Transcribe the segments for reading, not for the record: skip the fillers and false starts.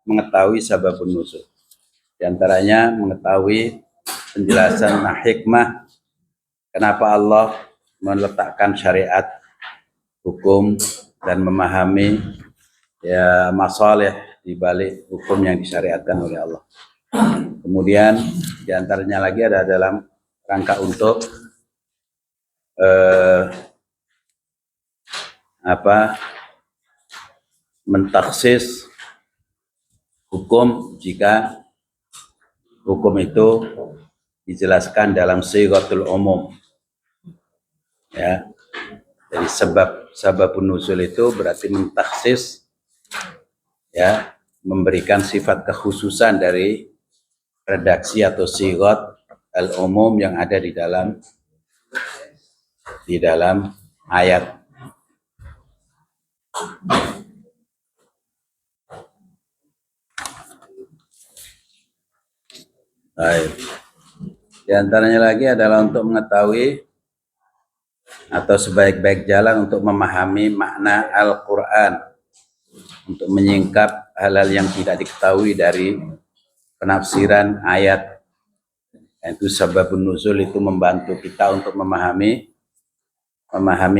mengetahui sababun nuzul. Di antaranya mengetahui penjelasan hikmah kenapa Allah meletakkan syariat, hukum, dan memahami masalih di balik hukum yang disyariatkan oleh Allah. Kemudian di antaranya lagi ada dalam rangka untuk mentaksis hukum jika hukum itu dijelaskan dalam sighatul umum. Ya. Jadi sababun nuzul itu berarti mentaksis, ya, memberikan sifat kekhususan dari redaksi atau sighat al-umum yang ada di dalam ayat. Baik. Di antaranya lagi adalah untuk mengetahui atau sebaik-baik jalan untuk memahami makna Al-Quran, untuk menyingkap hal-hal yang tidak diketahui dari penafsiran ayat. Itu sababun nuzul, itu membantu kita untuk memahami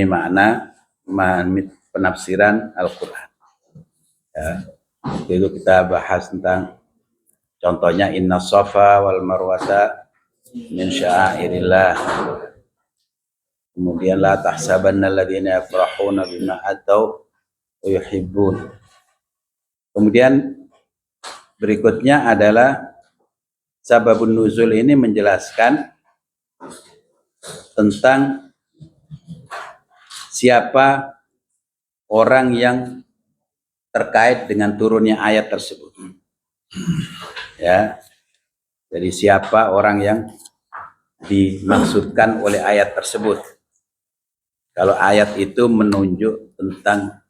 makna, memahami penafsiran Al-Quran. Ya. Itu kita bahas tentang contohnya inna safa wal marwata min sya'airillah. Kemudian la tahsabanna alladziina yafrahuna bima atau wa yuhibbun. Kemudian berikutnya adalah sababun nuzul ini menjelaskan tentang siapa orang yang terkait dengan turunnya ayat tersebut. Ya. Jadi siapa orang yang dimaksudkan oleh ayat tersebut. Kalau ayat itu menunjuk tentang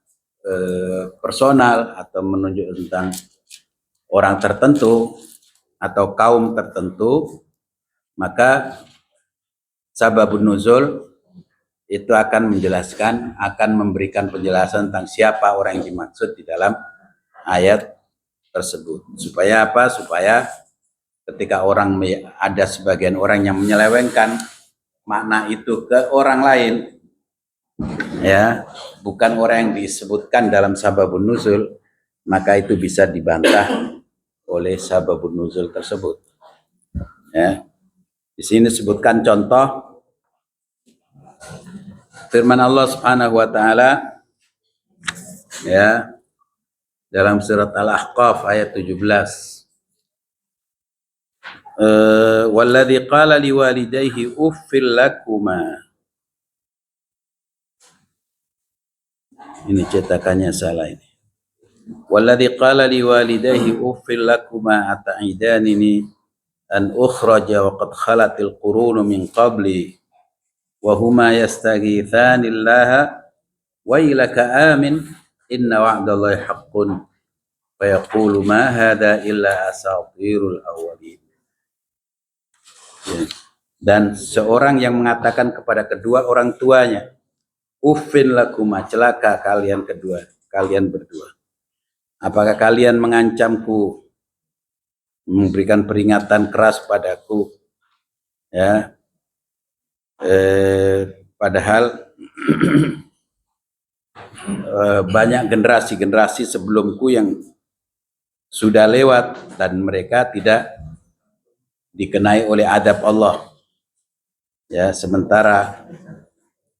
personal atau menunjuk tentang orang tertentu atau kaum tertentu, maka sababun nuzul itu akan menjelaskan, akan memberikan penjelasan tentang siapa orang yang dimaksud di dalam ayat tersebut. Supaya apa? Supaya ketika ada sebagian orang yang menyelewengkan makna itu ke orang lain, ya, bukan orang yang disebutkan dalam sababun nuzul, maka itu bisa dibantah oleh sababun nuzul tersebut. Ya. Di sini disebutkan contoh firman Allah Subhanahu wa taala, ya, dalam surat Al-Ahqaf ayat 17. Walladzi qala liwalidayhi uffil lakuma. Ini cetakannya salah ini. Walladzi qala liwalidayhi uffil lakuma ata'idanini an ukhraja wa qad khalatil qurunu min qabli wa huma yastaghithanillaha wa ilaka amin inna wa'dallahi haqqun fa yaqulu ma hadha illa asatirul awwalin. Dan seorang yang mengatakan kepada kedua orang tuanya, uffin lakuma, celaka kalian berdua. Apakah kalian mengancamku, memberikan peringatan keras padaku, ya? Padahal banyak generasi sebelumku yang sudah lewat dan mereka tidak dikenai oleh adab Allah. Ya, sementara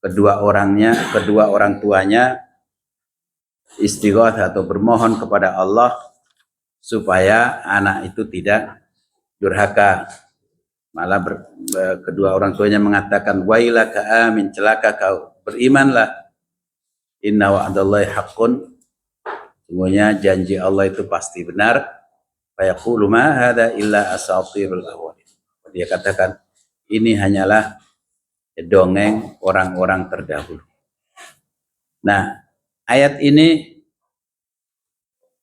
kedua orang tuanya istighatsah atau bermohon kepada Allah supaya anak itu tidak durhaka. Malah kedua orang tuanya mengatakan wailaka amin, celaka kau, berimanlah, inna wa'dallahi haqqun, sungguhnya janji Allah itu pasti benar. Fa yaqulu ma hadza illa asatirul awwalin. Dia katakan ini hanyalah dongeng orang-orang terdahulu. Nah, ayat ini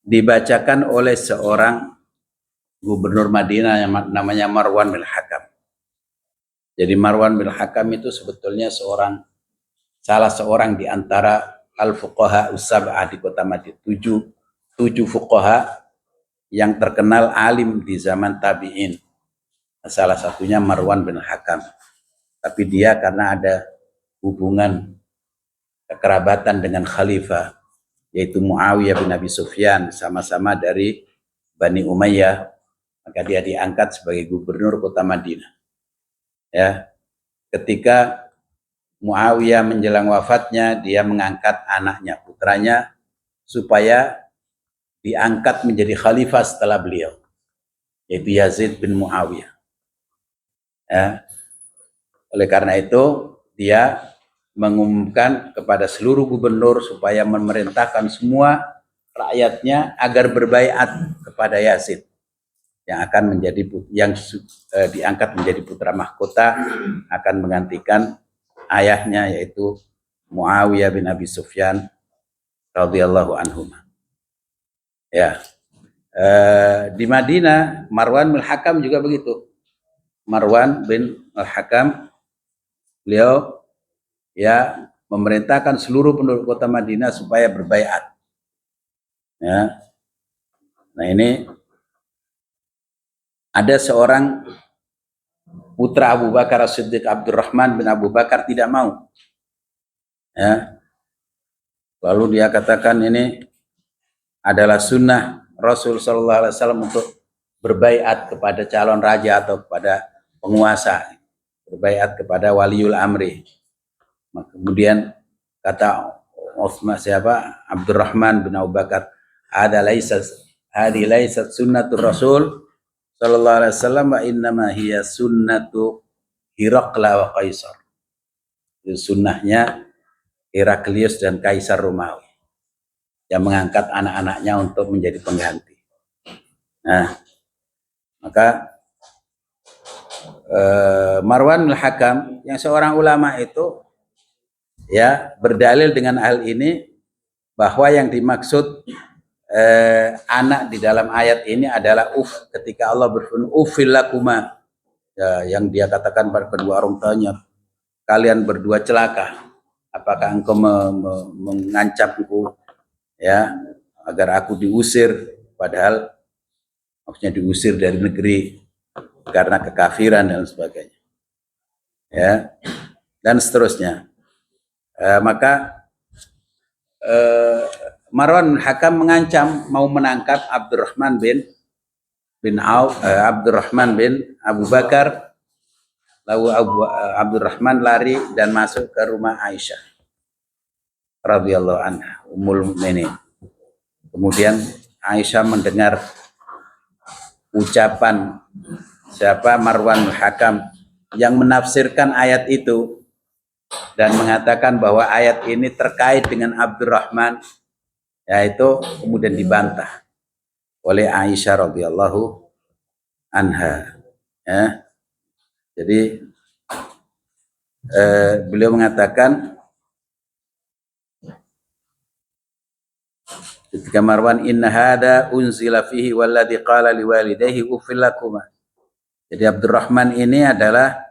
dibacakan oleh seorang gubernur Madinah yang namanya Marwan bin Hakam. Jadi Marwan bin Hakam itu sebetulnya salah seorang di antara al-fuqaha us-sab'ah di kota Madinah. Tujuh fuqaha yang terkenal alim di zaman tabi'in. Salah satunya Marwan bin Hakam. Tapi dia karena ada hubungan kekerabatan dengan khalifah, yaitu Muawiyah bin Abi Sufyan, sama-sama dari Bani Umayyah, maka dia diangkat sebagai gubernur kota Madinah. Ya, ketika Muawiyah menjelang wafatnya, dia mengangkat anaknya, putranya, supaya diangkat menjadi khalifah setelah beliau, yaitu Yazid bin Muawiyah. Ya. Oleh karena itu, dia mengumumkan kepada seluruh gubernur supaya memerintahkan semua rakyatnya agar berbaiat kepada Yazid yang akan menjadi diangkat menjadi putra mahkota, akan menggantikan ayahnya yaitu Muawiyah bin Abi Sufyan radhiyallahu anhu. Ya, di Madinah Marwan bin Hakam juga begitu. Marwan bin Al-Hakam, beliau ya memerintahkan seluruh penduduk kota Madinah supaya berbaiat. Ya. Nah, ini ada seorang putra Abu Bakar As-Siddiq, Abdurrahman bin Abu Bakar, tidak mau. Ya. Lalu dia katakan ini adalah sunnah Rasul Sallallahu Alaihi Wasallam untuk berbaiat kepada calon raja atau kepada penguasa, berbaiat kepada waliul amri. Kemudian kata Abdurrahman bin Abu Bakar, hadi laysat sunnatur Rasul sallallahu alaihi wasallam wa innama hiya sunnatu Hiraqla wa Kaisar. Itu sunnahnya Heraklius dan Kaisar Romawi yang mengangkat anak-anaknya untuk menjadi pengganti. Nah, maka Marwan bin Hakam yang seorang ulama itu ya berdalil dengan hal ini bahwa yang dimaksud anak di dalam ayat ini adalah ketika Allah berfirman uffil lakuma, ya, yang dia katakan pada kedua orang tuanya, kalian berdua celaka, apakah engkau mengancamku ya agar aku diusir, padahal maksudnya diusir dari negeri karena kekafiran dan sebagainya, ya, dan seterusnya. Maka Marwan bin Hakam mengancam mau menangkap Abdurrahman bin Abu Bakar. Lalu Abdurrahman lari dan masuk ke rumah Aisyah radhiyallahu anha, Ummul Mukminin. Kemudian Aisyah mendengar ucapan Marwan bin Hakam yang menafsirkan ayat itu dan mengatakan bahwa ayat ini terkait dengan Abdurrahman, yaitu kemudian dibantah oleh Aisyah radhiyallahu anha. Ya. Jadi beliau mengatakan ketika Marwan, inna hada unzila fihi walladhi qala liwalidayhi uffil lakuma. Jadi Abdurrahman ini adalah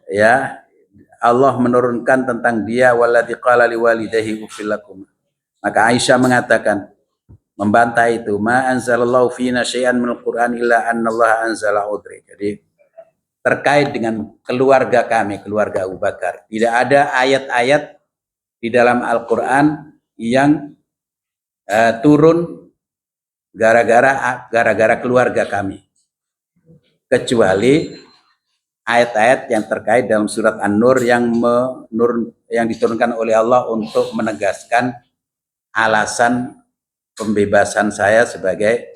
ya Allah menurunkan tentang dia walladhi qala liwalidayhi uffil lakuma. Maka Aisyah mengatakan, membantah itu, ma anzalallahu fina syai'an minal Qur'an illa annallaha anzala udri. Jadi terkait dengan keluarga kami, keluarga Abu Bakar, tidak ada ayat-ayat di dalam Al-Quran yang turun gara-gara keluarga kami, kecuali ayat-ayat yang terkait dalam surat An-Nur yang diturunkan oleh Allah untuk menegaskan alasan pembebasan saya sebagai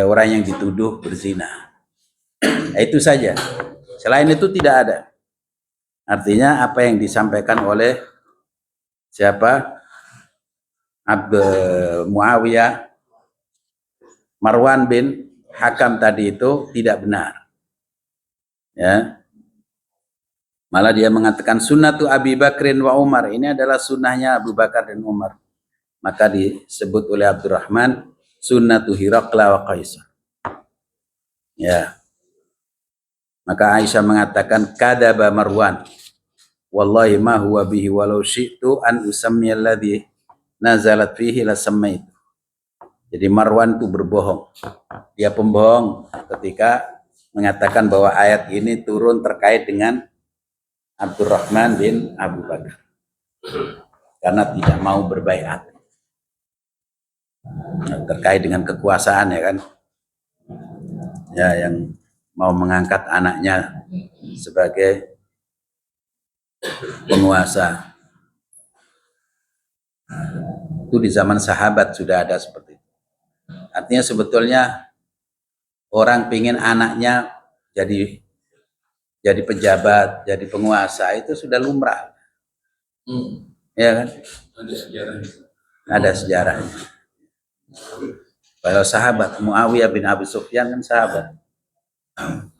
orang yang dituduh berzina. Nah, itu saja. Selain itu tidak ada. Artinya apa yang disampaikan oleh Muawiyah, Marwan bin Hakam tadi itu tidak benar. Ya. Malah dia mengatakan sunnatu Abi Bakrin wa Umar, ini adalah sunnahnya Abu Bakar dan Umar. Maka disebut oleh Abdurrahman sunnatu Hiraqla wa Kaisar. Ya. Maka Aisyah mengatakan kadaba Marwan, wallahi ma huwa bihi walau syi'tu an usammiya alladhi nazalat fihi la sammaitu. Jadi Marwan itu berbohong. Dia pembohong ketika mengatakan bahwa ayat ini turun terkait dengan Abdurrahman bin Abu Bakar. Karena tidak mau berbaiat. Terkait dengan kekuasaan ya kan. Ya, yang mau mengangkat anaknya sebagai penguasa. Itu di zaman sahabat sudah ada seperti itu. Artinya sebetulnya orang pingin anaknya jadi pejabat, jadi penguasa itu sudah lumrah. Ya kan? Ada sejarahnya. Kalau sahabat Muawiyah bin Abi Sufyan kan sahabat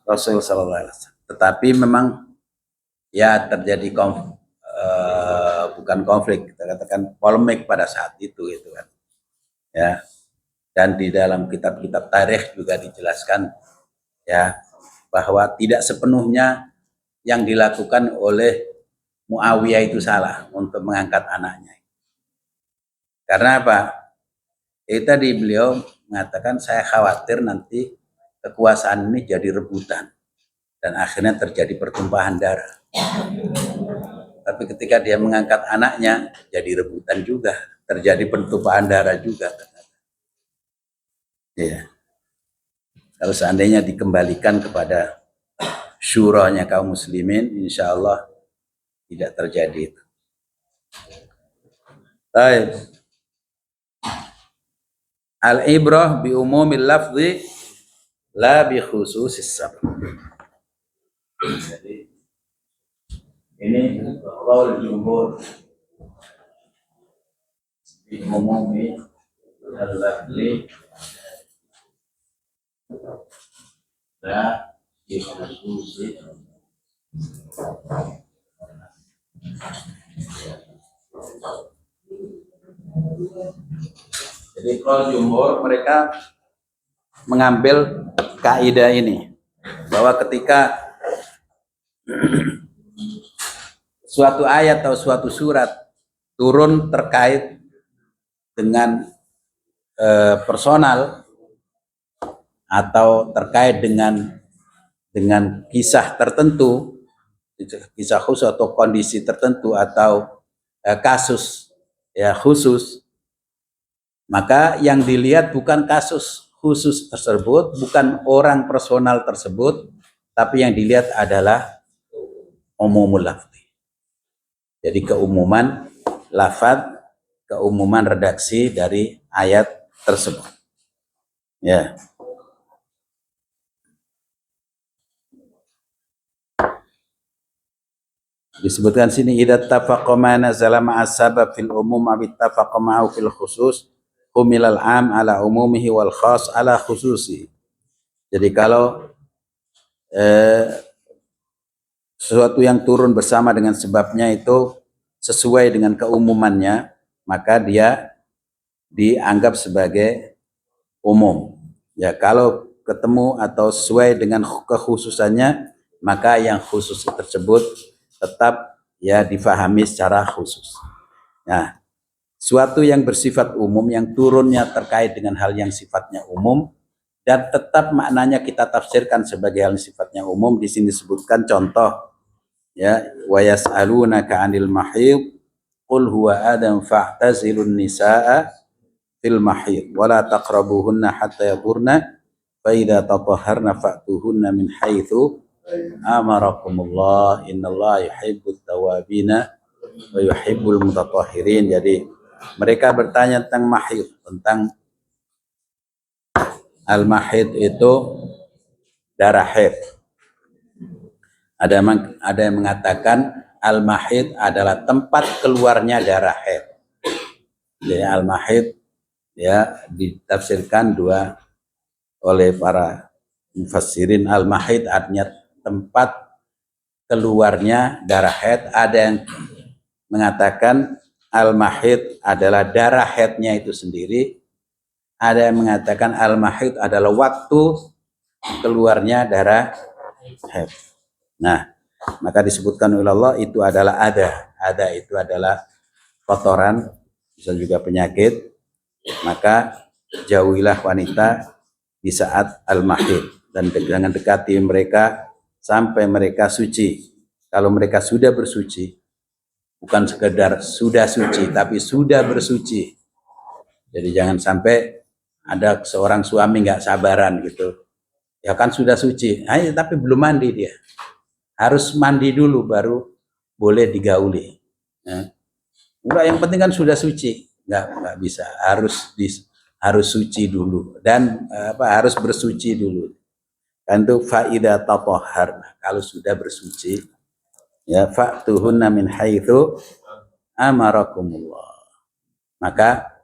Rasul sallallahu alaihi wasallam. Tetapi memang ya terjadi bukan konflik, kita katakan polemik pada saat itu gitu kan. Ya. Dan di dalam kitab-kitab tarikh juga dijelaskan ya bahwa tidak sepenuhnya yang dilakukan oleh Muawiyah itu salah untuk mengangkat anaknya. Karena apa? Itu tadi beliau mengatakan saya khawatir nanti kekuasaan ini jadi rebutan dan akhirnya terjadi pertumpahan darah. Tapi ketika dia mengangkat anaknya jadi rebutan juga, terjadi pertumpahan darah juga. Ya. Kalau seandainya dikembalikan kepada syuranya kaum muslimin, insya Allah tidak terjadi itu. Baik. Al-ibrah bi umumil lafzi la bi khususis sabab. Jadi ini qaul jumhur bi umumi al-lafzi la bi khususis. Jadi kalau jumhur mereka mengambil kaidah ini bahwa ketika suatu ayat atau suatu surat turun terkait dengan personal atau terkait dengan kisah tertentu, kisah khusus atau kondisi tertentu atau kasus ya khusus, maka yang dilihat bukan kasus khusus tersebut, bukan orang personal tersebut, tapi yang dilihat adalah umumul lafzi. Jadi keumuman lafaz, keumuman redaksi dari ayat tersebut. Ya. Disebutkan sini idza tafaqa ma nazala ma'a sabab fil umum aw ittafaqa ma'ahu fil khusus humilal am ala umumihi wal khas ala khususi. Jadi kalau sesuatu yang turun bersama dengan sebabnya itu sesuai dengan keumumannya, maka dia dianggap sebagai umum. Ya, kalau ketemu atau sesuai dengan kekhususannya, maka yang khusus tersebut tetap ya difahami secara khusus. Nah, suatu yang bersifat umum yang turunnya terkait dengan hal yang sifatnya umum dan tetap maknanya kita tafsirkan sebagai hal yang sifatnya umum. Di sini disebutkan contoh ya, wa yas'alunaka 'anil mahid qul huwa adam fa'tazilun nisaa fil mahid wa la taqrabuhunna hatta yadhurna fa idza tatahharna fa'tuhunna min haitsu amarakumullah innallaha yuhibbut tawabina wa yuhibbul mutatahhirin. Jadi mereka bertanya tentang mahid, tentang al-mahid itu darah haid. Ada yang mengatakan al-mahid adalah tempat keluarnya darah haid. Jadi al-mahid ya ditafsirkan dua oleh para mufassirin. Al-mahid artinya tempat keluarnya darah haid. Ada yang mengatakan al-mahid adalah darah haidnya itu sendiri. Ada yang mengatakan al-mahid adalah waktu keluarnya darah haid. Nah, maka disebutkan oleh Allah itu adalah ada. Ada itu adalah kotoran, bisa juga penyakit. Maka jauhilah wanita di saat al-mahid dan jangan dekati mereka sampai mereka suci. Kalau mereka sudah bersuci, bukan sekedar sudah suci, tapi sudah bersuci. Jadi jangan sampai ada seorang suami nggak sabaran gitu. Ya kan sudah suci, tapi belum mandi dia. Harus mandi dulu baru boleh digauli. Ya. Enggak, yang penting kan sudah suci. Enggak bisa. Harus suci dulu dan harus bersuci dulu. Kan itu faida tatahhar. Kalau sudah bersuci, ya fa'tuhunna min haitsu amarakumullah. Maka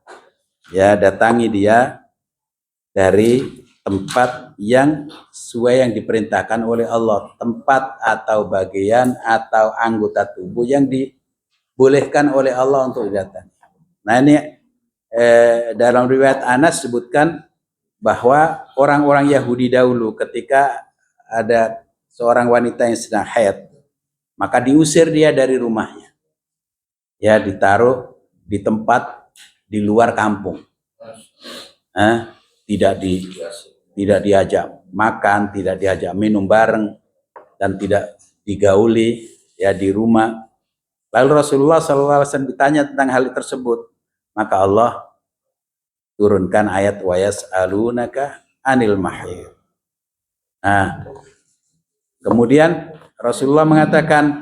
ya datangi dia dari tempat yang sesuai yang diperintahkan oleh Allah, tempat atau bagian atau anggota tubuh yang dibolehkan oleh Allah untuk didatangi. Nah ini dalam riwayat Anas sebutkan bahwa orang-orang Yahudi dahulu ketika ada seorang wanita yang sedang haid, maka diusir dia dari rumahnya. Ya ditaruh di tempat di luar kampung. Tidak diajak makan, tidak diajak minum bareng, dan tidak digauli ya di rumah. Lalu Rasulullah SAW ditanya tentang hal tersebut, maka Allah turunkan ayat wa yas'alunaka anil mahid. Nah, kemudian Rasulullah mengatakan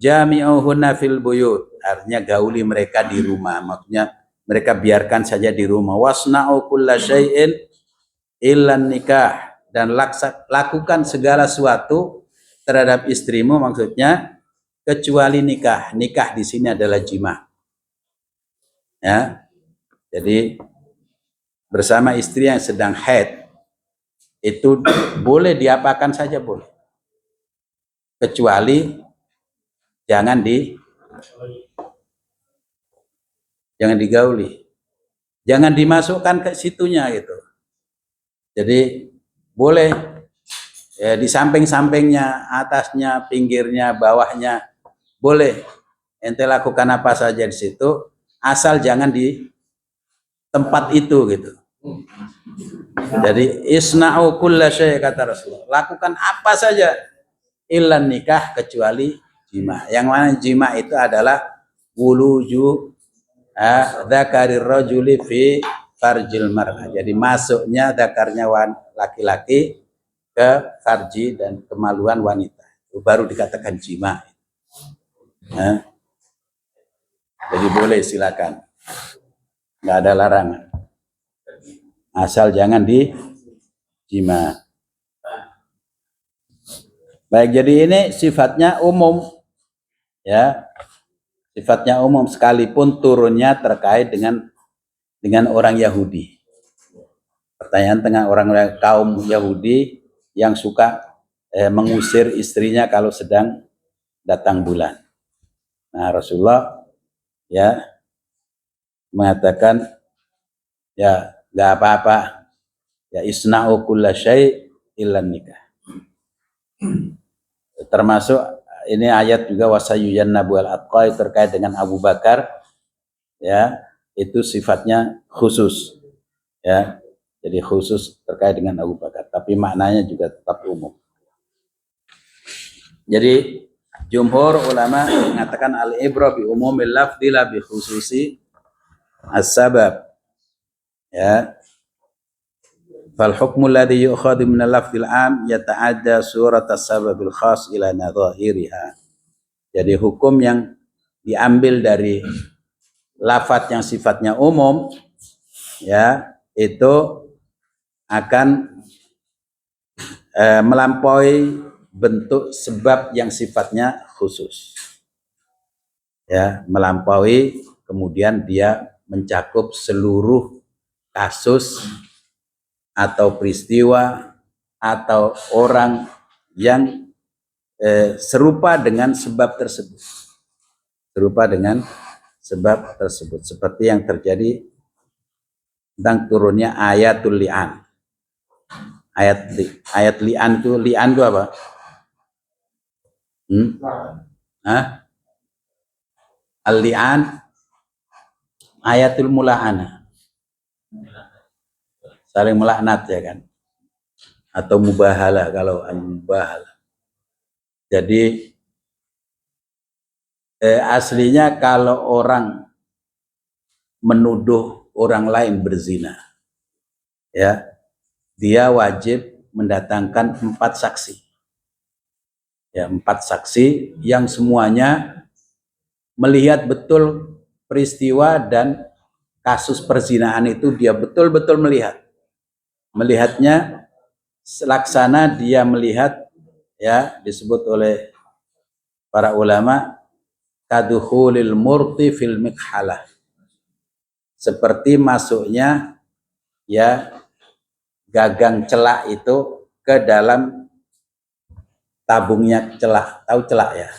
jami'uhunna fil buyut, artinya gauli mereka di rumah, maksudnya mereka biarkan saja di rumah. Wasna'u kulla syai'in illan nikah, dan lakukan segala sesuatu terhadap istrimu, maksudnya kecuali nikah. Nikah di sini adalah jima. Ya. Jadi bersama istri yang sedang haid itu boleh diapakan saja boleh. Kecuali jangan digauli. Jangan dimasukkan ke situnya gitu. Jadi boleh ya, di samping-sampingnya, atasnya, pinggirnya, bawahnya, boleh. Ente lakukan apa saja di situ, asal jangan di tempat itu gitu. Jadi isna'u kulla syai' kata Rasulullah. Lakukan apa saja illan nikah kecuali jima. Yang mana jima itu adalah wuluju dzakarir rajuli fi farjil mar'ah. Jadi masuknya zakarnya laki-laki ke farji dan kemaluan wanita. Itu baru dikatakan jima. Jadi boleh, silakan. Nggak ada larangan. Asal jangan di jima. Baik, jadi ini sifatnya umum. Ya. Sifatnya umum sekalipun turunnya terkait dengan orang Yahudi. Pertanyaan tengah orang kaum Yahudi yang suka mengusir istrinya kalau sedang datang bulan. Nah, Rasulullah ya mengatakan ya nggak apa-apa, ya isna'u kulla syai' illan nikah. Termasuk ini ayat juga wasayujannabu al-atqa terkait dengan Abu Bakar, ya itu sifatnya khusus, ya. Jadi khusus terkait dengan Abu Bakar, tapi maknanya juga tetap umum. Jadi jumhur ulama mengatakan al-ibra bi umumil lafzi la bi khususi as-sabab. Ya. Fal hukmu alladhi yu'khadhu min al-lafzil 'am yata'adda surat as-sababil khas ila nadhahiriha. Jadi hukum yang diambil dari lafaz yang sifatnya umum ya itu akan melampaui bentuk sebab yang sifatnya khusus. Ya, melampaui kemudian dia mencakup seluruh kasus atau peristiwa atau orang yang serupa dengan sebab tersebut. Serupa dengan sebab tersebut, seperti yang terjadi tentang turunnya ayatul li'an. Ayat li'an itu apa? Al-li'an ayatul mula'ana. saling melaknat ya kan, atau mubahalah kalau mubahalah. Jadi aslinya kalau orang menuduh orang lain berzina, ya, dia wajib mendatangkan 4 saksi. Ya, 4 saksi yang semuanya melihat betul peristiwa dan kasus perzinahan itu, dia betul-betul melihatnya selaksana dia melihat, ya, disebut oleh para ulama kadukhulil murti fil mikhalah, seperti masuknya ya gagang celak itu ke dalam tabungnya celak. Tahu celak ya,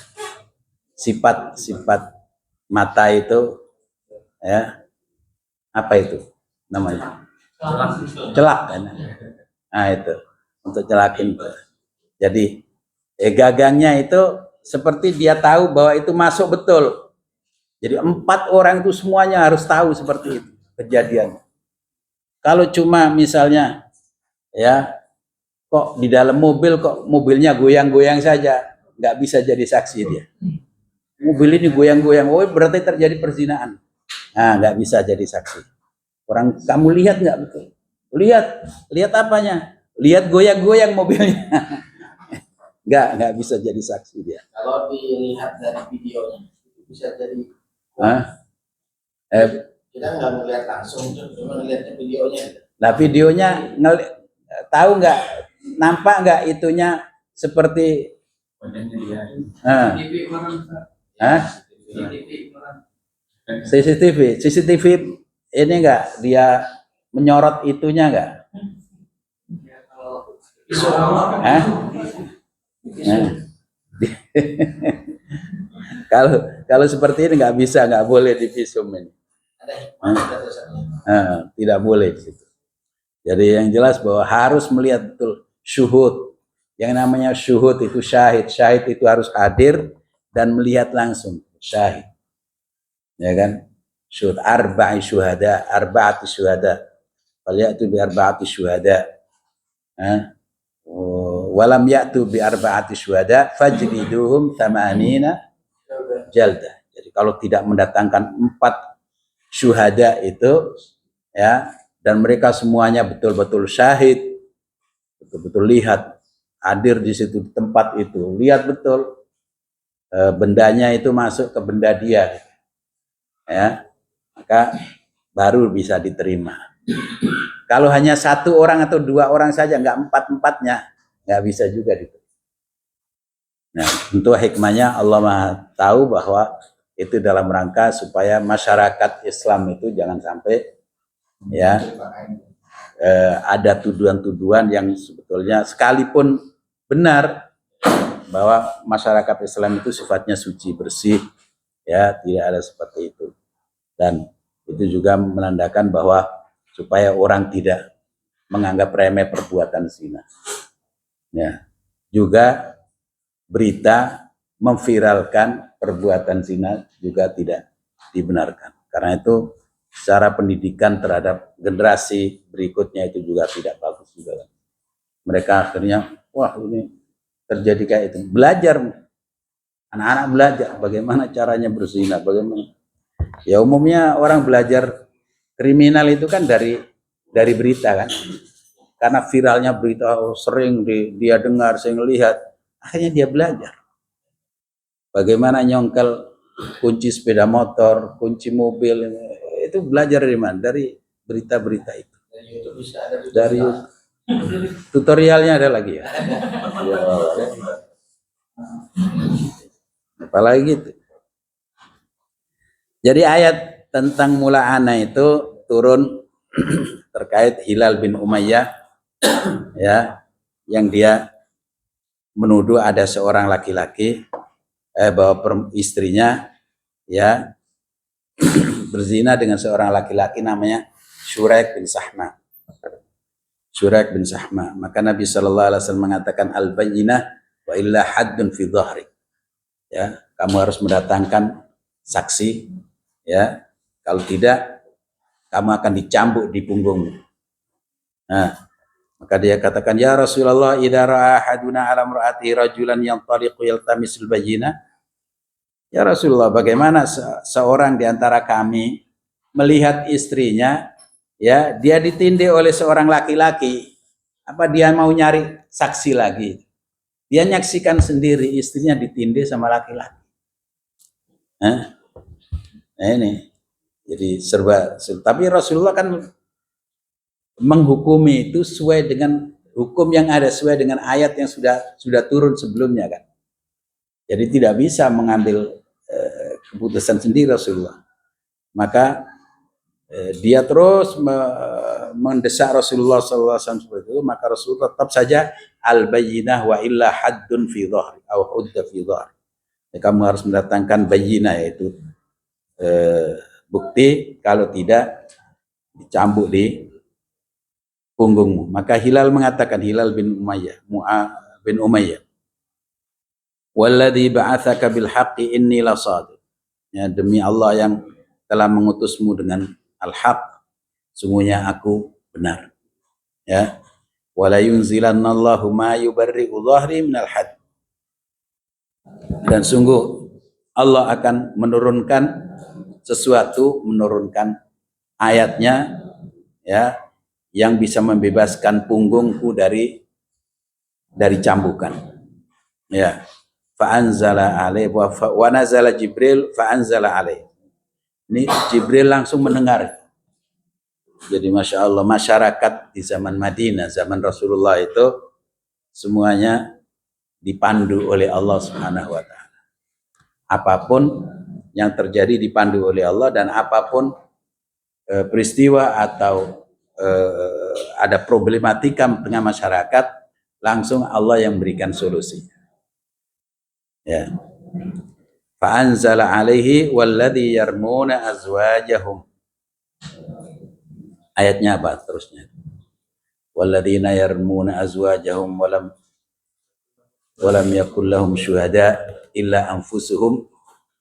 sifat mata itu, ya, apa itu namanya, celak kan. Nah itu untuk celakin. Jadi gagangnya itu seperti dia tahu bahwa itu masuk betul. Jadi 4 orang itu semuanya harus tahu seperti itu kejadian. Kalau cuma misalnya, ya, kok di dalam mobil kok mobilnya goyang-goyang saja, nggak bisa jadi saksi dia. Mobil ini goyang-goyang, oh berarti terjadi perzinahan. Nah, nggak bisa jadi saksi. Orang, kamu lihat nggak betul? Lihat apanya? Lihat goyang-goyang mobilnya. nggak bisa jadi saksi dia. Kalau dilihat dari videonya, bisa jadi. Kita nggak melihat langsung, cuma ngelihatnya videonya. Nah videonya tahu nggak, nampak nggak itunya seperti CCTV ini nggak, dia menyorot itunya nggak? Kalau seperti ini nggak bisa, nggak boleh di visum ini. Tidak boleh di situ. Jadi yang jelas bahwa harus melihat betul syuhud. Yang namanya syuhud itu syahid. Syahid itu harus hadir dan melihat langsung. Syahid. Ya kan? Syuhud arba'ati syuhada. Falyatu bi arba'ati syuhada. Walam ya'tu bi arba'ati syuhada fajriduhum thamanina jaldah. Jadi kalau tidak mendatangkan 4 syuhada itu, ya, dan mereka semuanya betul-betul syahid, betul-betul lihat, hadir di situ di tempat itu, lihat betul bendanya itu masuk ke benda dia, ya, maka baru bisa diterima. Kalau hanya 1 orang atau 2 orang saja, nggak 4-empatnya, nggak bisa juga diterima. Nah, untuk hikmahnya Allah Maha tahu bahwa itu dalam rangka supaya masyarakat Islam itu jangan sampai, ya, ada tuduhan-tuduhan yang sebetulnya sekalipun benar bahwa masyarakat Islam itu sifatnya suci bersih, ya, tidak ada seperti itu. Dan itu juga menandakan bahwa supaya orang tidak menganggap remeh perbuatan zina. Ya, juga berita memviralkan perbuatan zina juga tidak dibenarkan. Karena itu secara pendidikan terhadap generasi berikutnya itu juga tidak bagus juga. Mereka akhirnya, wah ini terjadi kayak itu. Belajar, anak-anak belajar bagaimana caranya berzina, bagaimana. Ya umumnya orang belajar kriminal itu kan dari berita kan. Karena viralnya berita, sering dia dengar, sering lihat, akhirnya dia belajar. Bagaimana nyongkel kunci sepeda motor, kunci mobil, itu belajar dari mana? Dari berita-berita itu. Dari tutorialnya ada lagi ya. Apalagi gitu. Jadi ayat tentang mula'ana itu turun terkait Hilal bin Umayyah, ya, yang dia menuduh ada seorang laki-laki bahwa istrinya, ya, berzina dengan seorang laki-laki namanya Syuraik bin Sahma. Syuraik bin Sahma. Maka Nabi SAW mengatakan al-bayyinah wa illa haddun fi dhahri. Ya, kamu harus mendatangkan saksi, ya. Kalau tidak, kamu akan dicambuk di punggungmu. Nah, maka dia katakan, ya Rasulullah, idza ra'a ahaduna ala imra'ati rajulan yantaliqu yaltamisul bayyinah. Ya Rasulullah, bagaimana seorang di antara kami melihat istrinya, ya, dia ditindih oleh seorang laki-laki, apa dia mau nyari saksi lagi? Dia nyaksikan sendiri istrinya ditindih sama laki-laki. Nah, ini jadi serba. Tapi Rasulullah kan menghukumi itu sesuai dengan hukum yang ada, sesuai dengan ayat yang sudah turun sebelumnya kan. Jadi tidak bisa mengambil keputusan sendiri Rasulullah. Maka dia terus mendesak Rasulullah SAW seperti itu, maka Rasulullah tetap saja al-bayyinah wa illa haddun fi dhahri atau hudda fi dhahri. Kamu harus mendatangkan bayyinah, yaitu bukti, kalau tidak dicambuk di punggungmu. Maka Hilal mengatakan, Hilal bin Umayyah, walladzi ba'atsaka bil haqqi inni lasadiq. Ya, demi Allah yang telah mengutusmu dengan al-haq, sungguhnya aku benar. Ya, wala yunzilannallahu ma yubarri'u dhahri minal had. Dan sungguh Allah akan menurunkan sesuatu, menurunkan ayatnya, ya, yang bisa membebaskan punggungku dari cambukan. Ya, fa anzala alaihi wa nazala Jibril fa anzala alaihi. Ini Jibril langsung mendengar. Jadi Masya Allah, masyarakat di zaman Madinah, zaman Rasulullah itu semuanya dipandu oleh Allah Subhanahu wa Ta'ala. Apapun yang terjadi dipandu oleh Allah, dan apapun peristiwa atau ada problematika tengah masyarakat, langsung Allah yang berikan solusi. Ya. Fa anzala alaihi walladzi yarmuna azwajahum. Ayatnya apa terusnya? Walladzina yarmuna azwajahum walam yakul lahum syuhada illa anfusuhum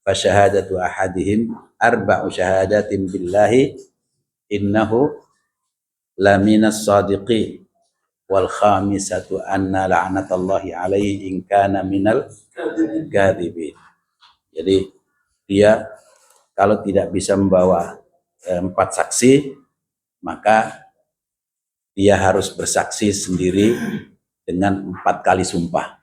fasyahadatu ahadihim arba'u syahadatin billahi innahu laminas sadiqin wal khamisatu anna la'natallahi alaihi in kana minal kadhibin. Jadi dia kalau tidak bisa membawa 4 saksi, maka dia harus bersaksi sendiri dengan 4 kali sumpah,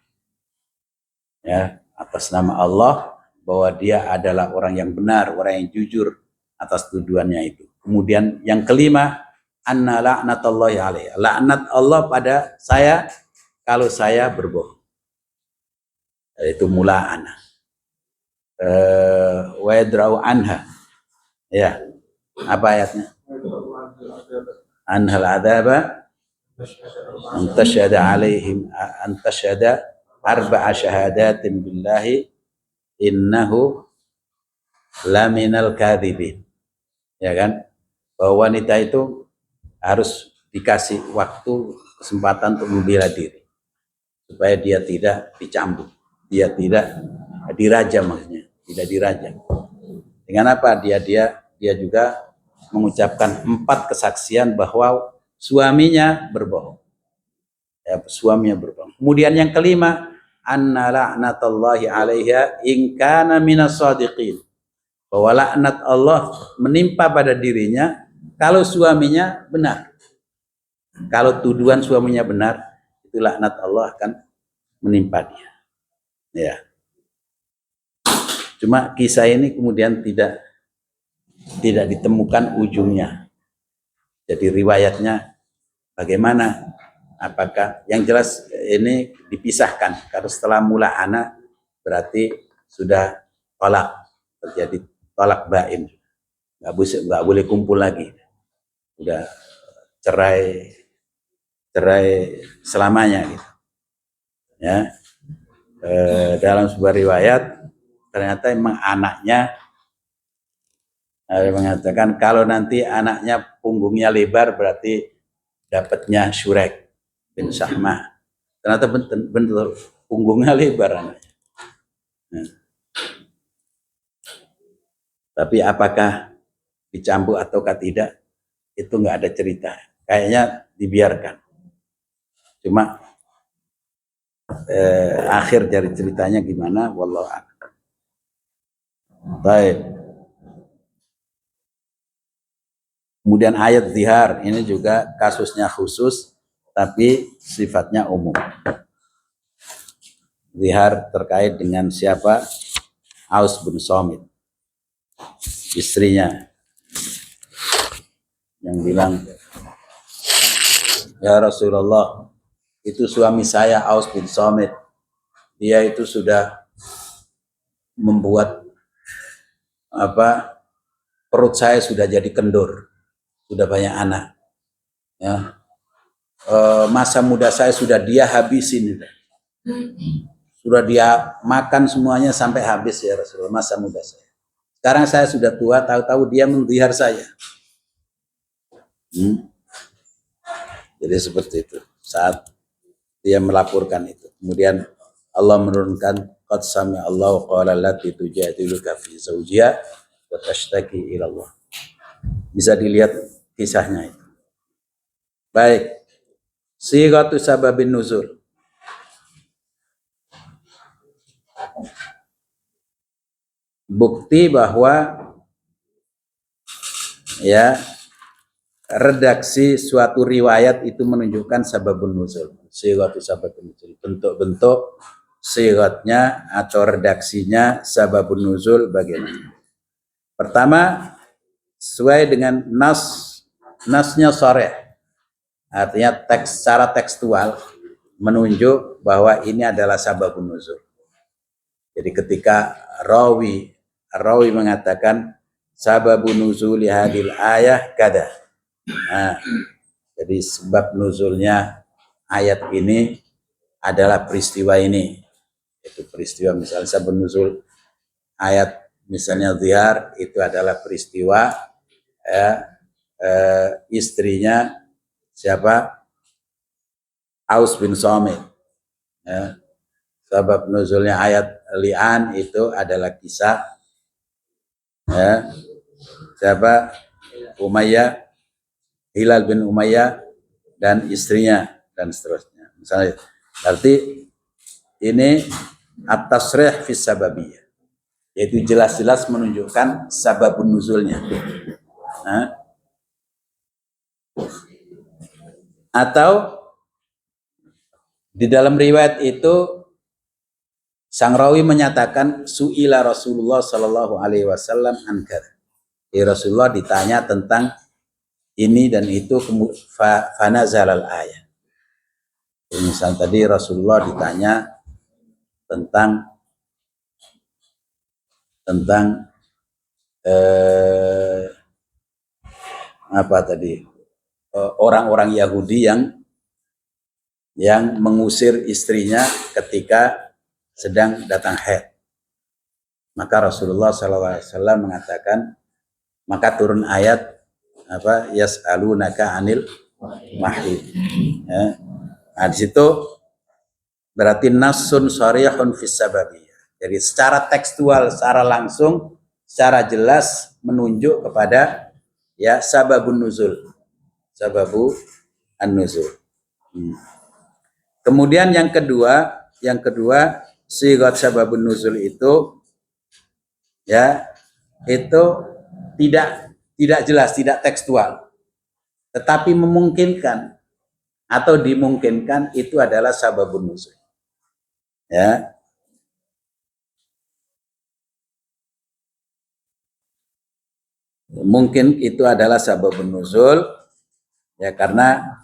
ya, atas nama Allah, bahwa dia adalah orang yang benar, orang yang jujur atas tuduhannya itu. Kemudian yang kelima, anna la'natallahi alaihi, laknat Allah pada saya kalau saya berbohong, yaitu mula'ana. Wa yadra'u anha, ya, apa ayatnya? Anhal adaba antashhada alaihim antashhada arba'a syahadatin billahi innahu laminal kadhibin. Ya kan? Bahwa wanita itu harus dikasih waktu, kesempatan untuk membela diri supaya dia tidak dicambuk, dia tidak dirajam, maksudnya tidak dirajam. Dengan apa? Dia juga mengucapkan 4 kesaksian bahwa suaminya berbohong. Ya, suaminya berbohong. Kemudian yang kelima, anna la'natallahi 'alaiha in kana minas shadiqin. Bahwa laknat Allah menimpa pada dirinya kalau suaminya benar. Kalau tuduhan suaminya benar, itu laknat Allah akan menimpa dia. Ya. Cuma kisah ini kemudian tidak ditemukan ujungnya. Jadi riwayatnya bagaimana? Apakah yang jelas ini dipisahkan? Karena setelah mula'ana berarti sudah tolak, terjadi tolak bain, nggak boleh kumpul lagi, udah cerai selamanya gitu. Ya, dalam sebuah riwayat ternyata emang anaknya mengatakan kalau nanti anaknya punggungnya lebar berarti dapatnya Syurek bin Sahmah. Ternyata betul punggungnya lebar anaknya. Nah. Tapi apakah dicambuk ataukah tidak, itu nggak ada cerita. Kayaknya dibiarkan. Cuma akhir dari ceritanya gimana, wallahu a'lam. Baik. Kemudian ayat zihar ini juga kasusnya khusus tapi sifatnya umum. Zihar terkait dengan siapa? Aus bin Somit, istrinya, yang bilang, ya Rasulullah, itu suami saya Aus bin Somit, dia itu sudah membuat perut saya sudah jadi kendur, sudah banyak anak, ya. Masa muda saya sudah dia habisin, sudah dia makan semuanya sampai habis ya Rasulullah, masa muda saya. Sekarang saya sudah tua, tahu-tahu dia mendihar saya. Jadi seperti itu saat dia melaporkan itu. Kemudian Allah menurunkan qad sami'a Allahu qawla allati tujadiluka fi zawjiha wa tashtaki ila Allah. Bisa dilihat kisahnya itu. Baik. Sighatu sababin nuzul. Bukti bahwa ya redaksi suatu riwayat itu menunjukkan sababun nuzul. Sighatu sababun nuzul. Bentuk-bentuk sighatnya atau redaksinya sababun nuzul bagaimana? Pertama, sesuai dengan nasnya sharih. Artinya teks secara tekstual menunjuk bahwa ini adalah sababun nuzul. Jadi ketika rawi mengatakan sababun nuzuli hadil ayah kada. Nah, jadi sebab nuzulnya ayat ini adalah peristiwa ini. Itu peristiwa misalnya sababun nuzul ayat misalnya zihar itu adalah peristiwa istrinya siapa? Aus bin Somit. Ya. Sebab nuzulnya ayat li'an itu adalah kisah ya, siapa? Umayyah, Hilal bin Umayyah dan istrinya dan seterusnya. Misalnya, berarti ini at-tasrih fi sababiyah, yaitu jelas-jelas menunjukkan sababun nuzulnya. Nah, atau di dalam riwayat itu sang rawi menyatakan su'ila Rasulullah sallallahu alaihi wasallam ankar. Rasulullah ditanya tentang ini dan itu, fanazalal ayat. Misal tadi Rasulullah ditanya tentang apa tadi? Orang-orang Yahudi yang mengusir istrinya ketika sedang datang haid. Maka Rasulullah SAW mengatakan, maka turun ayat yas'alunaka 'anil mahid. Ya. Nah, di situ berarti nasun sharihun fis sababiyah. Jadi secara tekstual, secara langsung, secara jelas menunjuk kepada ya sababun nuzul. Sababu an-nuzul. Kemudian yang kedua sighat sababun nuzul itu ya itu tidak jelas, tidak tekstual. Tetapi memungkinkan atau dimungkinkan itu adalah sababun nuzul. Ya. Mungkin itu adalah sababun nuzul ya karena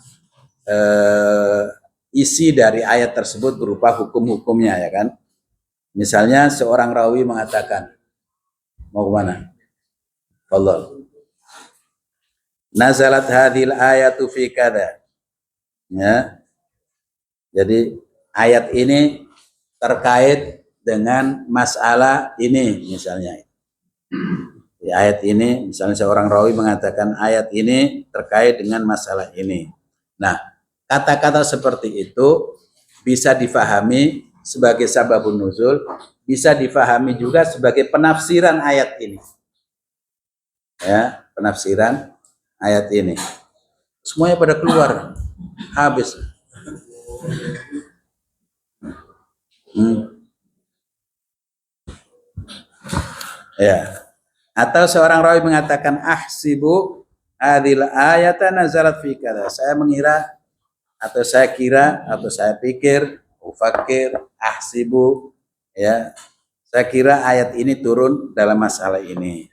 isi dari ayat tersebut berupa hukum-hukumnya ya kan. Misalnya seorang rawi mengatakan, mau kemana? Allah. Nazalat hadhil ayatu fi kada. Ya. Jadi ayat ini terkait dengan masalah ini misalnya. Di ayat ini misalnya seorang rawi mengatakan ayat ini terkait dengan masalah ini. Nah, kata-kata seperti itu bisa difahami sebagai sababun nuzul, bisa difahami juga sebagai penafsiran ayat ini. Ya, penafsiran ayat ini. Semuanya pada keluar. habis. Ya. Atau seorang rawi mengatakan ahsibu adil ayatan nazalat fi kada. Saya mengira atau saya kira atau saya pikir, ufakir, ahsibu, ya. Saya kira ayat ini turun dalam masalah ini.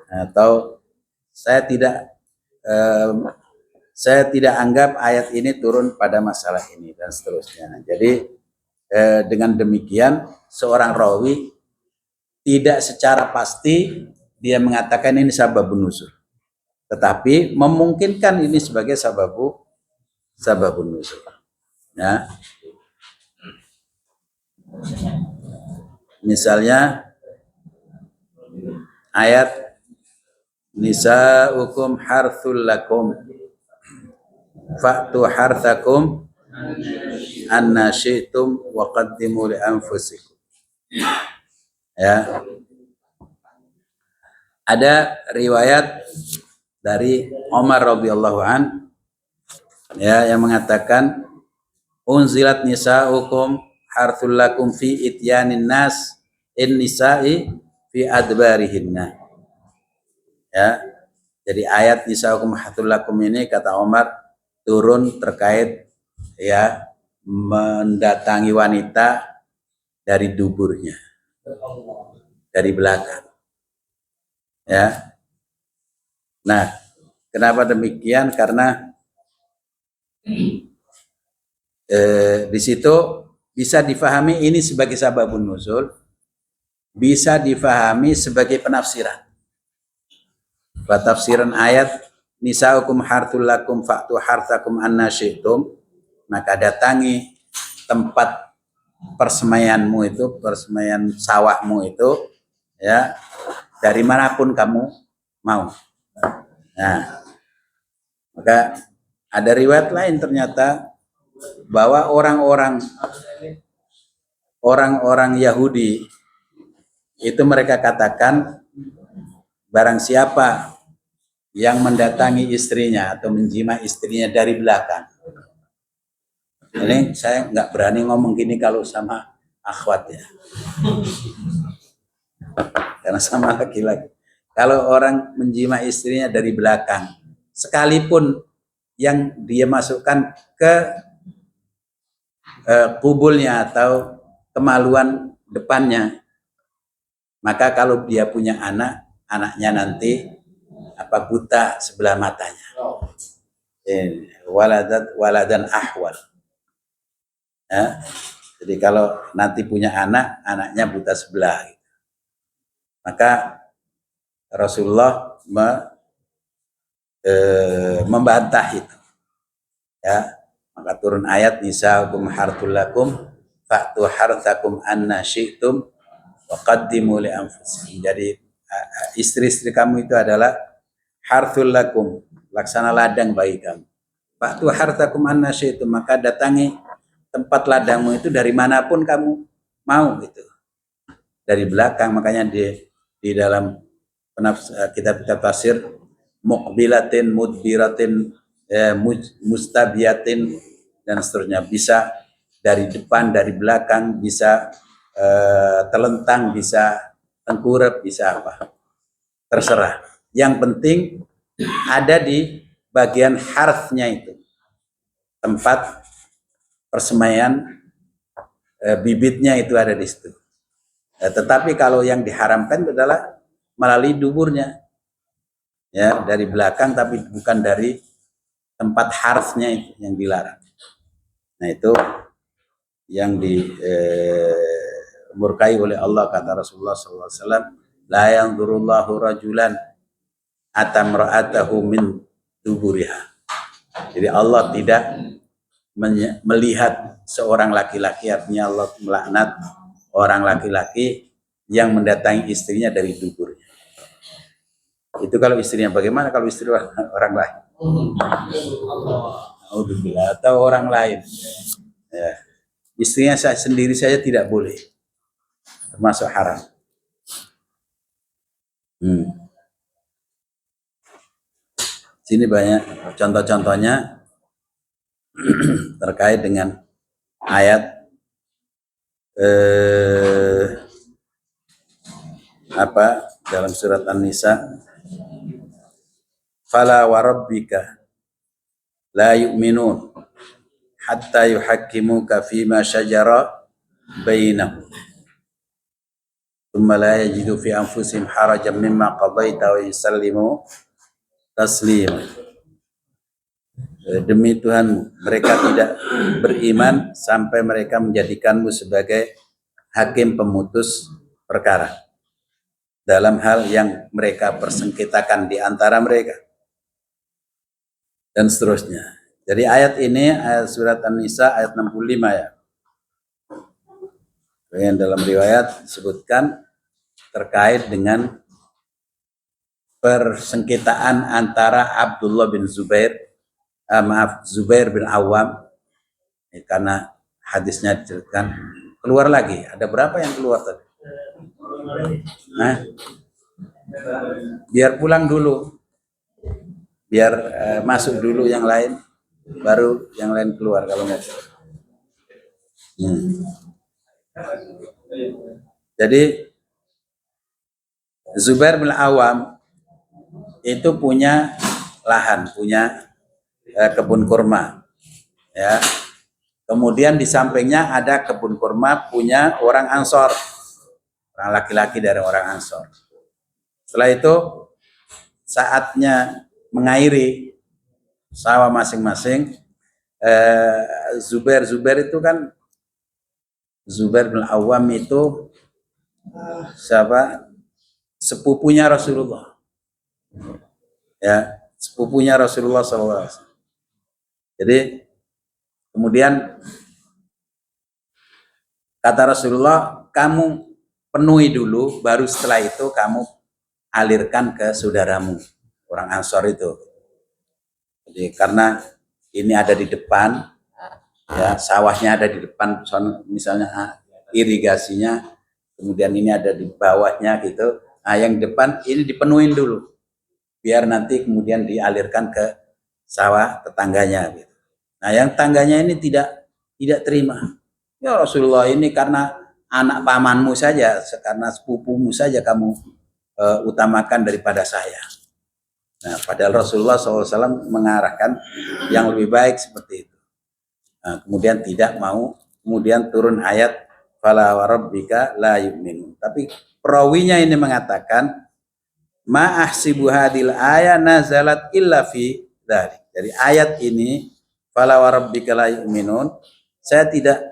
Atau saya tidak anggap ayat ini turun pada masalah ini dan seterusnya. Jadi dengan demikian seorang rawi tidak secara pasti dia mengatakan ini sababun nuzul, tetapi memungkinkan ini sebagai sababun nuzul. Ya. Misalnya ayat nisa'ukum harthul lakum fa'tu harthakum anna syi'tum wa qaddimu li anfusikum. Ya. Ada riwayat dari Umar radhiyallahu an, ya, yang mengatakan unzilat nisa'ukum harthul lakum fi ityanin nas in nisa'i fi adbarihinna. Ya. Jadi ayat nisa'ukum harthul lakum ini kata Umar turun terkait ya mendatangi wanita dari duburnya, dari belakang. Ya. Nah, kenapa demikian? Karena di situ bisa difahami ini sebagai sababun nuzul, bisa difahami sebagai penafsiran. Tafsiran ayat nisa'ukum harthul lakum fa'tu harthakum anna syi'tum, maka datangi tempat persemaianmu itu, persemaian sawahmu itu, ya, dari manapun kamu mau. Nah, maka ada riwayat lain ternyata bahwa orang-orang Yahudi itu mereka katakan barang siapa yang mendatangi istrinya atau menjima istrinya dari belakang. Ini saya nggak berani ngomong gini kalau sama akhwat ya, karena sama laki-laki. Kalau orang menjima istrinya dari belakang, sekalipun yang dia masukkan ke kubulnya atau kemaluan depannya, maka kalau dia punya anak, anaknya nanti buta sebelah matanya. Waladan ahwal. Ya. Jadi kalau nanti punya anak, anaknya buta sebelah. Maka Rasulullah membantah itu. Ya. Maka turun ayat nisa'ukum harthul lakum fa'tu harthakum anna syi'tum wa qaddimu li anfusikum. Jadi istri-istri kamu itu adalah harthul lakum, laksana ladang bagi kamu. Fa'tu harthakum anna syi'tum, maka datangi tempat ladangmu itu dari manapun kamu mau gitu. Dari belakang, makanya di dalam kitab tafsir muqbilatin, mudbiratin, mustabiyatin dan seterusnya, bisa dari depan, dari belakang, bisa telentang, bisa tengkurap, bisa apa, terserah. Yang penting ada di bagian harthnya itu, tempat persemaian bibitnya itu ada di situ. Tetapi kalau yang diharamkan adalah melalui duburnya, ya, dari belakang, tapi bukan dari tempat harthnya itu yang dilarang. Nah, itu yang dimurkai oleh Allah, kata Rasulullah SAW, la yanzurullahu rajulan atamra'atahu min duburiha. Jadi Allah tidak melihat seorang laki-laki, artinya Allah melaknat orang laki-laki yang mendatangi istrinya dari duburnya. Itu kalau istrinya. Bagaimana kalau istri orang lain? Atau orang lain, ya. Istrinya sendiri saja tidak boleh, termasuk haram. Sini banyak contoh-contohnya. terkait dengan ayat dalam surat An-Nisa, fala warabbika la yu'minun hatta yuhakkimuka fima syajara bainahum thumma la yajidu fi anfusihim harajan mimma qadaita wa yusallimu taslima. Demi Tuhanmu, mereka tidak beriman sampai mereka menjadikanmu sebagai hakim pemutus perkara dalam hal yang mereka persengketakan di antara mereka, dan seterusnya. Jadi ayat ini, ayat surat An-Nisa ayat 65 ya. Yang dalam riwayat disebutkan terkait dengan persengketaan antara Abdullah bin Zubair, Zubair bin Awam, karena hadisnya diceritakan keluar lagi. Ada berapa yang keluar tadi? Nah, biar pulang dulu, biar masuk dulu yang lain, baru yang lain keluar kalau nggak. Jadi Zubair bin Awam itu punya lahan, punya kebun kurma, ya. Kemudian di sampingnya ada kebun kurma punya orang Ansor, orang laki-laki dari orang Ansor. Setelah itu saatnya mengairi sawah masing-masing, Zubair itu kan, Zubair bin Awam itu siapa? Sepupunya Rasulullah, ya, sepupunya Rasulullah SAW. Jadi kemudian kata Rasulullah, kamu penuhi dulu, baru setelah itu kamu alirkan ke saudaramu, orang Ansor itu. Jadi karena ini ada di depan, ya, sawahnya ada di depan, misalnya irigasinya, kemudian ini ada di bawahnya gitu. Nah, yang depan ini dipenuhin dulu, biar nanti kemudian dialirkan ke sawah tetangganya. Gitu. Nah, yang tangganya ini tidak terima. Ya Rasulullah, ini karena anak pamanmu saja, karena sepupumu saja kamu utamakan daripada saya. Nah, padahal Rasulullah SAW mengarahkan yang lebih baik seperti itu. Nah, kemudian tidak mau, kemudian turun ayat fala warabbika la yu'minun. Tapi perawinya ini mengatakan ma ahsibu hadil ayat nazalat illa fi dzalik. Jadi ayat ini fala warabbika la yu'minun, saya tidak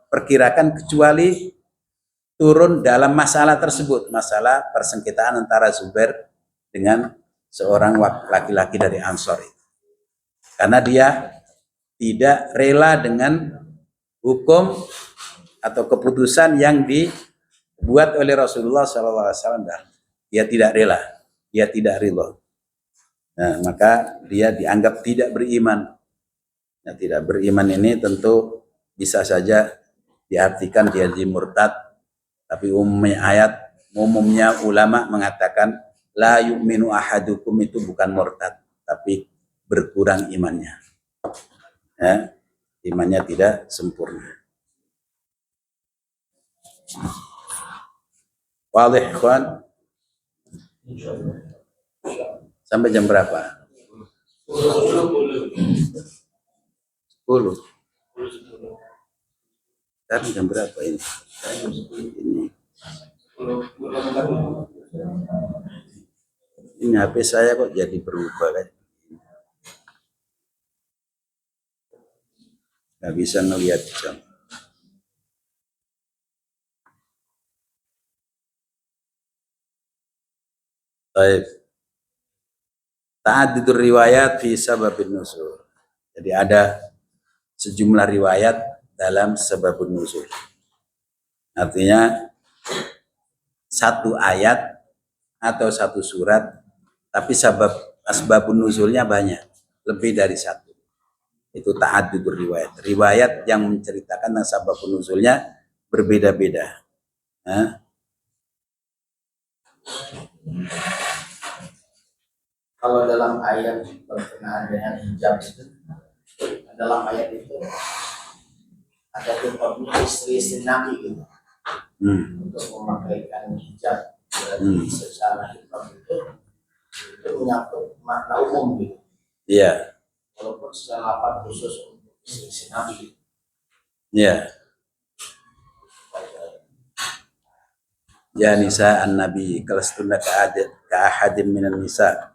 perkirakan kecuali turun dalam masalah tersebut, masalah persengketaan antara Zubair dengan seorang laki-laki dari Ansor itu. Karena dia tidak rela dengan hukum atau keputusan yang dibuat oleh Rasulullah SAW. Dia tidak rela, dia tidak ridho. Nah, maka dia dianggap tidak beriman. Nah, tidak beriman ini tentu bisa saja diartikan dia jadi murtad, tapi umumnya ulama mengatakan la yu'minu ahadukum itu bukan murtad, tapi berkurang imannya, ya, imannya tidak sempurna. Walih kawan, sampai jam berapa? 10. Sekarang jam berapa ini? Ini HP saya kok jadi berubah kan? Nggak bisa melihat jam. Baik. Ta'addudur riwayat fi sababin nuzul. Jadi ada sejumlah riwayat dalam sababun nuzul. Artinya satu ayat atau satu surat, tapi asbabun nuzulnya banyak, lebih dari satu. Itu ta'addudur riwayat. Riwayat yang menceritakan sababun nuzulnya berbeda-beda. Nah. kalau dalam ayat berkenaan dengan hijab itu, dalam ayat itu ada contohnya istri-istri Nabi gitu untuk memakaikan hijab. Berarti secara hikmah itu menyangkut makna umum gitu. Iya. Walaupun secara lapan khusus untuk istri-istri Nabi. Iya. Ya nisa an-nabi kalastunna ka'ahadim minan nisa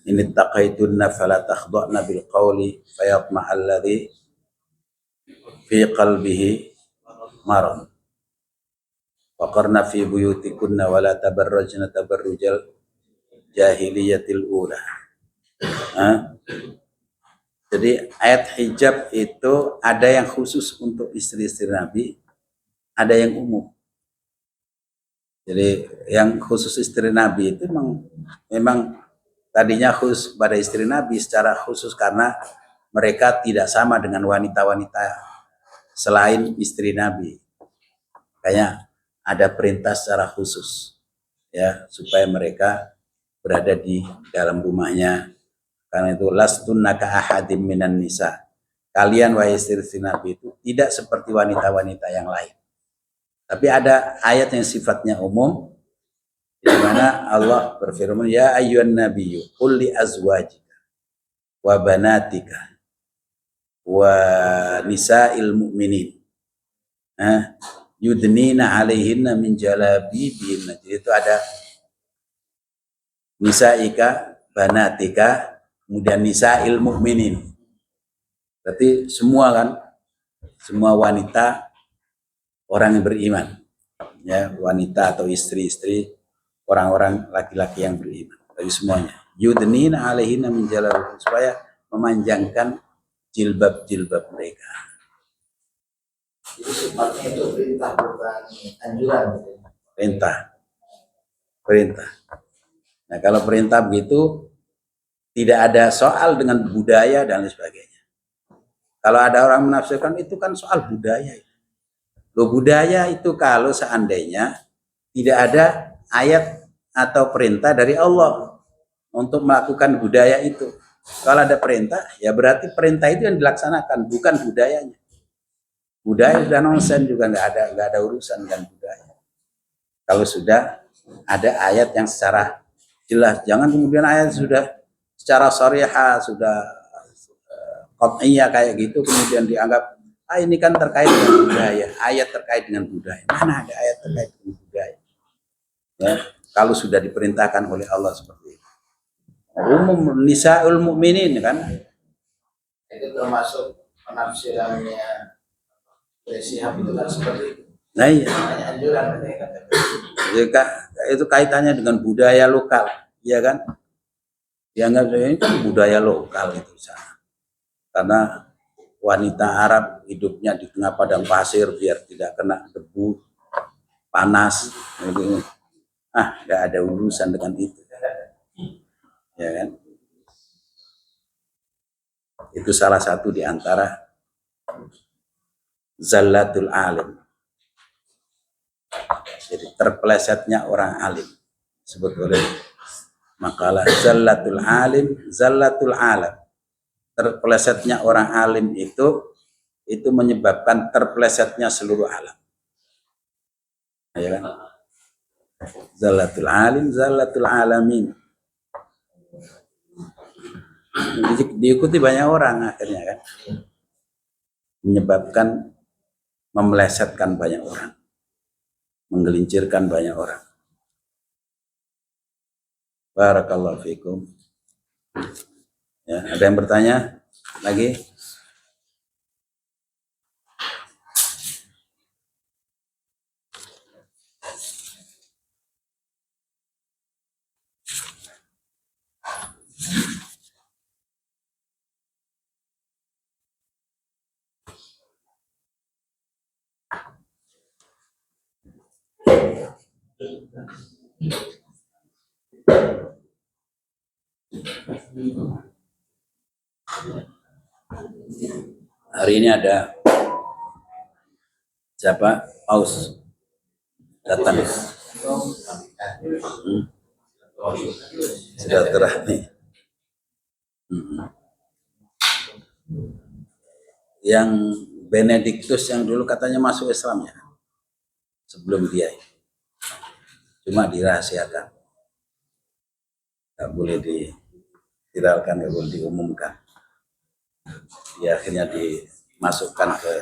in ittaqaytunna fala takhda'na bil qawli fayatma'a alladhi fi qalbihi marad wa qarna fi buyutikunna wa la tabarrajna tabarrujal jahiliyatil ula. Jadi ayat hijab itu ada yang khusus untuk istri-istri Nabi, ada yang umum. Jadi yang khusus istri Nabi itu memang tadinya khusus pada istri Nabi secara khusus karena mereka tidak sama dengan wanita-wanita selain istri Nabi. Kayaknya ada perintah secara khusus ya supaya mereka berada di dalam rumahnya. Karena itu lastunna ka ahadim minan nisa. Kalian wahai istri Nabi itu tidak seperti wanita-wanita yang lain. Tapi ada ayat yang sifatnya umum di mana Allah berfirman ya ayyuhan nabiyyu qul li azwajika wa banatika wa nisa'il mu'minin yudnina 'alaihinna min jalabibihinna. Jadi itu ada nisa'ika, banatika, kemudian nisa'il mu'minin. Berarti semua kan, semua wanita orang yang beriman, ya wanita atau istri-istri orang-orang laki-laki yang beriman, bagi semuanya. Yudnina alaihinna min jalabibihinna, supaya memanjangkan jilbab-jilbab mereka. Jadi sifatnya itu perintah bukan anjuran. Perintah. Nah kalau perintah begitu tidak ada soal dengan budaya dan lain sebagainya. Kalau ada orang menafsirkan itu kan soal budaya. Loh, budaya itu kalau seandainya tidak ada ayat atau perintah dari Allah untuk melakukan budaya itu. Kalau ada perintah, ya berarti perintah itu yang dilaksanakan, bukan budayanya. Budaya sudah nonsen juga nggak ada urusan dengan budaya. Kalau sudah ada ayat yang secara jelas, jangan kemudian ayat sudah secara syariah sudah qat'iyah kayak gitu kemudian dianggap ini kan terkait dengan budaya, ayat terkait dengan budaya. Mana ada ayat terkait dengan budaya? Ya, kalau sudah diperintahkan oleh Allah seperti itu. Umum nisa'ul mu'minin kan. Itu termasuk penafsirannya Syihab itu kan seperti itu. Nah iya. Anjuran. Itu kaitannya dengan budaya lokal, ya kan? Dianggap ini kan budaya lokal itu sana. Karena wanita Arab hidupnya di tengah padang pasir biar tidak kena debu, panas, gitu. Nggak ada urusan dengan itu, ya kan? Itu salah satu di antara zallatul alim. Jadi terpelesetnya orang alim. Disebut oleh makalah zallatul alim, zallatul alam. Terpelesetnya orang alim itu menyebabkan terpelesetnya seluruh alam. Ya kan? Zallatul alim, zallatul alamin. Diikuti banyak orang akhirnya kan. Menyebabkan memelesetkan banyak orang. Menggelincirkan banyak orang. Barakallahu fikum. Ya, ada yang bertanya lagi? Hari ini ada siapa? Paus datang. silaturahmi. Hmm. Yang Benediktus yang dulu katanya masuk Islam ya, sebelum dia, cuma dirahasiakan, nggak boleh diviralkan, nggak boleh diumumkan. Dia akhirnya dimasukkan ke